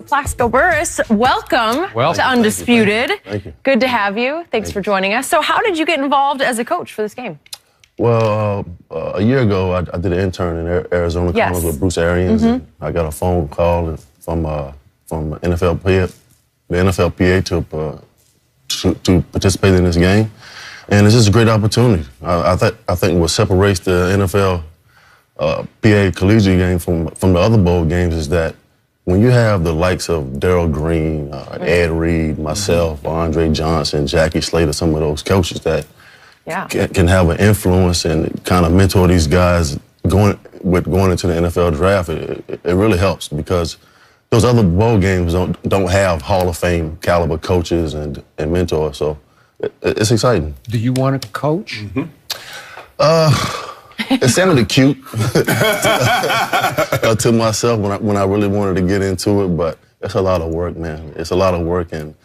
Plaxico Burress, welcome to Undisputed. Thank you. Good to have you. Thanks for joining us. So how did you get involved as a coach for this game? Well, a year ago, I did an intern in Arizona Cardinals with Bruce Arians. And I got a phone call from NFLPA to participate in this game, and it's just a great opportunity. I think what separates the NFL PA collegiate game from the other bowl games is that when you have the likes of Daryl Green, Ed Reed, myself, Andre Johnson, Jackie Slater, some of those coaches that can have an influence and kind of mentor these guys going into the NFL draft, it really helps because those other bowl games don't have Hall of Fame caliber coaches and mentors, so it's exciting. Do you want to coach? It sounded cute to myself when I really wanted to get into it, but it's a lot of work, man. It's a lot of work, and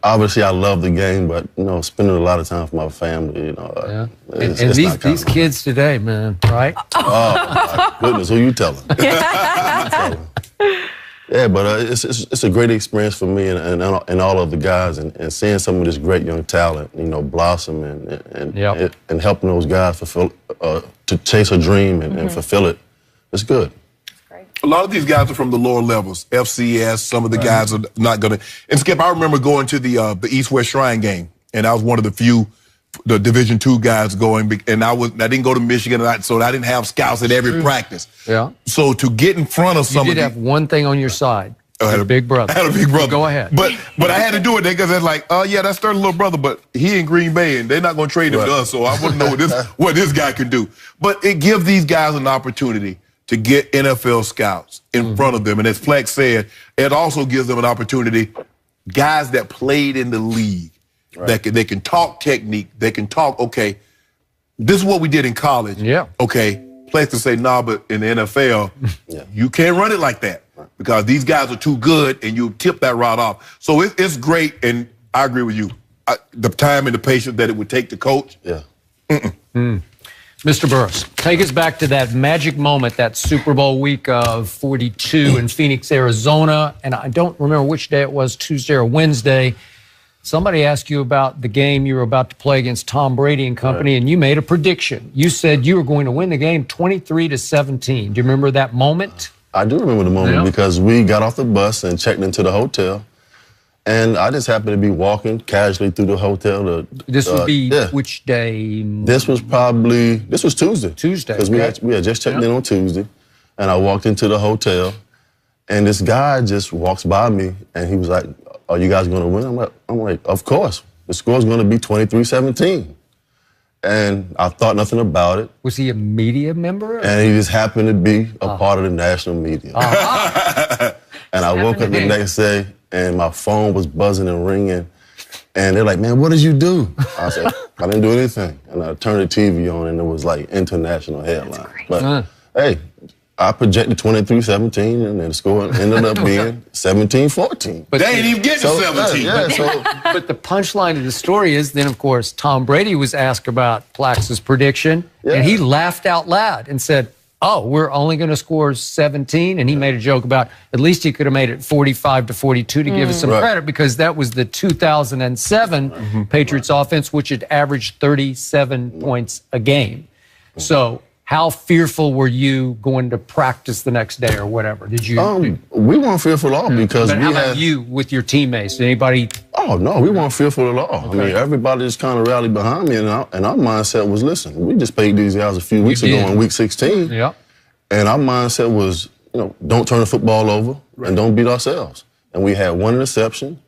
obviously I love the game, but spending a lot of time with my family, and these kids today, man, right? Oh my goodness, who you telling? Yeah, but it's a great experience for me and all of the guys, and seeing some of this great young talent, blossom and helping those guys fulfill to chase a dream and fulfill it. It's good. A lot of these guys are from the lower levels, FCS. Some of the guys are not going to. And Skip, I remember going to the East-West Shrine game, and I was one of the few, the Division II guys going, and I didn't go to Michigan, so I didn't have scouts at every practice. Yeah. So to get in front of somebody, you did have one thing on your side. I had a big brother. I had a big brother. Go ahead. But I had to do it because they're like, oh yeah, that's their little brother, but he in Green Bay and they're not going to trade him to us. So I wouldn't know what this guy can do. But it gives these guys an opportunity to get NFL scouts in front of them. And as Flex said, it also gives them an opportunity, guys that played in the league, that they can talk technique, they can talk, okay, this is what we did in college. Yeah. Okay, Flex can say, nah, but in the NFL, you can't run it like that because these guys are too good and you tip that route off. So it's great, and I agree with you. The time and the patience that it would take to coach. Yeah. Mr. Burress, take us back to that magic moment, that Super Bowl week of 42 in Phoenix, Arizona. And I don't remember which day it was, Tuesday or Wednesday. Somebody asked you about the game you were about to play against Tom Brady and company, and you made a prediction. You said you were going to win the game 23-17. Do you remember that moment? I do remember the moment because we got off the bus and checked into the hotel. And I just happened to be walking casually through the hotel. This would be which day? This was Tuesday. Tuesday. Because we had just checked in on Tuesday. And I walked into the hotel. And this guy just walks by me. And he was like, are you guys going to win? I'm like, of course. The score's going to be 23-17. And I thought nothing about it. Was he a media member? And he just happened to be a part of the national media. And I woke up the next day. And my phone was buzzing and ringing. And they're like, man, what did you do? I said, I didn't do anything. And I turned the TV on, and it was like international headline. But, hey, I projected 23-17, and then the score ended up being 17-14. But they ain't even getting 17. But the punchline of the story is then, of course, Tom Brady was asked about Plax's prediction, and he laughed out loud and said, oh, we're only going to score 17, and he made a joke about at least he could have made it 45-42 to give us some credit because that was the 2007 Patriots offense, which had averaged 37 points a game. So how fearful were you going to practice the next day or whatever? Did you? We weren't fearful at all because how about you with your teammates? Did anybody? Oh, no, we weren't fearful at all. I mean, everybody just kind of rallied behind me, and our mindset was, listen, we just played these guys a few weeks ago in week 16. Yeah. And our mindset was, don't turn the football over and don't beat ourselves. And we had one interception,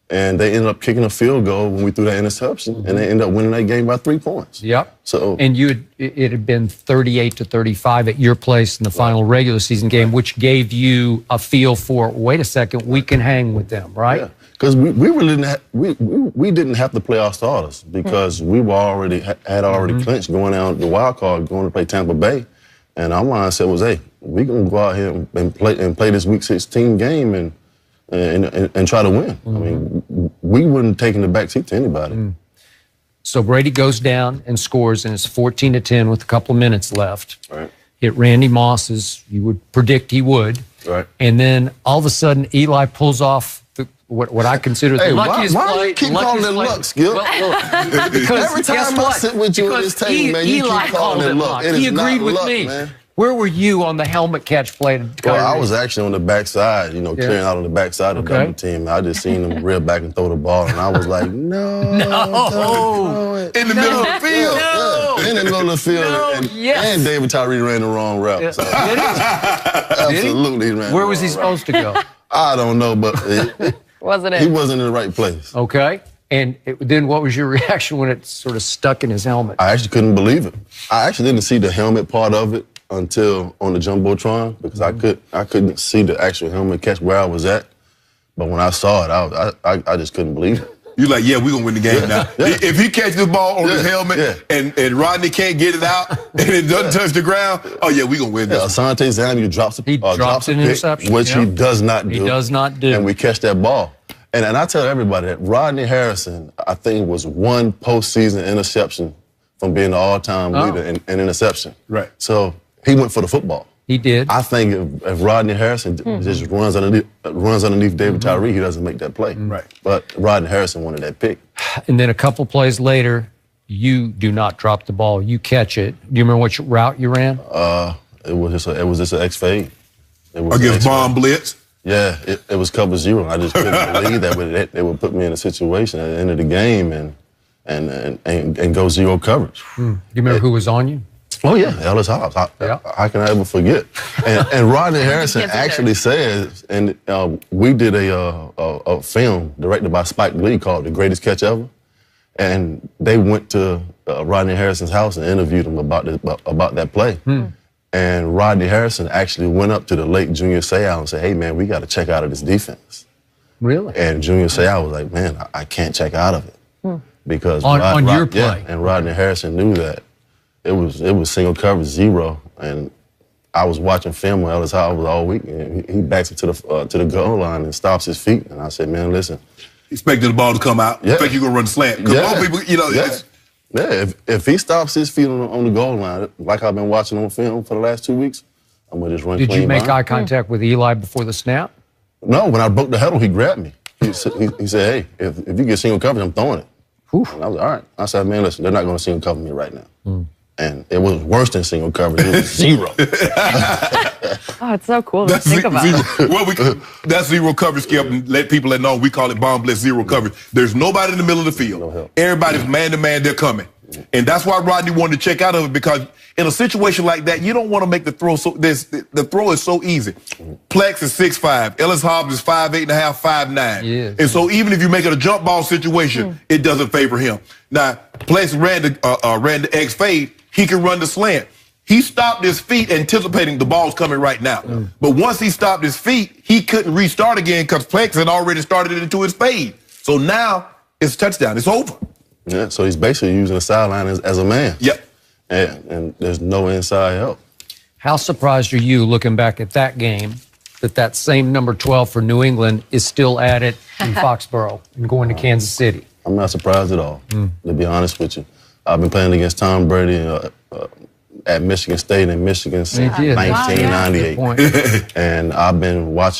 and they ended up kicking a field goal when we threw that interception, and they ended up winning that game by 3 points. Yep. So, and it had been 38-35 at your place in the final regular season game, which gave you a feel for, wait a second, we can hang with them, right? Yeah. Because we really didn't have to play our starters because we were already clinched going out the wild card, going to play Tampa Bay. And our mindset was, hey, we're going to go out here and play this Week 16 game and try to win. I mean, we wouldn't take in the backseat to anybody. So Brady goes down and scores, and it's 14-10 with a couple of minutes left. Right. Hit Randy Moss, as you would predict he would. Right. And then all of a sudden, Eli pulls off what I consider the luckiest play. Why do you keep calling it luck, Skip? Because every time I sit with you at this table, man, you keep calling it luck. He agreed with me. Man. Where were you on the helmet catch play? Well, I was actually on the backside, clearing out on the backside of the double team. I just seen him reel back and throw the ball, and I was like, no. In the middle of the field. Yeah, in the middle of the field. And David Tyree ran the wrong route. So. Absolutely. He ran Where was he supposed to go? I don't know, but wasn't it? He wasn't in the right place. Okay. And then what was your reaction when it sort of stuck in his helmet? I actually couldn't believe it. I actually didn't see the helmet part of it until on the Jumbotron because I couldn't see the actual helmet catch where I was at. But when I saw it, I just couldn't believe it. You're like, yeah, we're going to win the game now. Yeah. If he catches the ball on his helmet and Rodney can't get it out and it doesn't touch the ground, oh, yeah, we're going to win this. Asante Samuel drops a an interception. Which he does not do. He does not do. And we catch that ball. And I tell everybody that Rodney Harrison, I think, was one postseason interception from being the all-time leader in interception. Right. So he went for the football. He did. I think if Rodney Harrison just runs underneath David Tyree, he doesn't make that play. Right. But Rodney Harrison wanted that pick. And then a couple plays later, you do not drop the ball. You catch it. Do you remember which route you ran? It was just an X-fade. Against bomb blitz? Yeah, it was cover zero. I just couldn't believe that they would put me in a situation at the end of the game and go zero coverage. Do you remember who was on you? Oh, yeah, Ellis Hobbs. How can I ever forget? And Rodney Harrison actually says, and we did a film directed by Spike Lee called The Greatest Catch Ever, and they went to Rodney Harrison's house and interviewed him about that play. And Rodney Harrison actually went up to the late Junior Seau and said, hey, man, we got to check out of this defense. Really? And Junior Seau was like, man, I can't check out of it. Because on your play. Yeah, and Rodney Harrison knew that. It was single coverage zero, and I was watching film with Ellis Hobbs all week, and he backs it to the goal line and stops his feet, and I said, man, listen. Expected the ball to come out. Yeah. Expect you gonna run slant. Because most people, if he stops his feet on the goal line, like I've been watching on film for the last 2 weeks, I'm gonna just run clean. Did you make eye contact with Eli before the snap? No, when I broke the huddle, he grabbed me. He said, hey, if you get single coverage, I'm throwing it. And I was like, all right. I said, man, listen, they're not gonna single cover me right now. And it was worse than single coverage. It was zero. Oh, it's so cool to think about. That's zero coverage, Skip, and let people know we call it bomb blitz zero coverage. There's nobody in the middle of the field. No help. Everybody's man-to-man, they're coming. And that's why Rodney wanted to check out of it, because in a situation like that, you don't want to make the throw the throw is so easy. Plex is 6'5". Ellis Hobbs is 5'8.5", 5'9". Yeah. And so even if you make it a jump ball situation, it doesn't favor him. Now, Plex ran the X fade. He can run the slant. He stopped his feet anticipating the ball's coming right now. But once he stopped his feet, he couldn't restart again because Plex had already started it into his fade. So now it's a touchdown. It's over. Yeah, so he's basically using the sideline as a man. Yep. And there's no inside help. How surprised are you looking back at that game that same number 12 for New England is still at it in Foxborough and going to Kansas City? I'm not surprised at all, to be honest with you. I've been playing against Tom Brady at Michigan State and Michigan since 1998. And I've been watching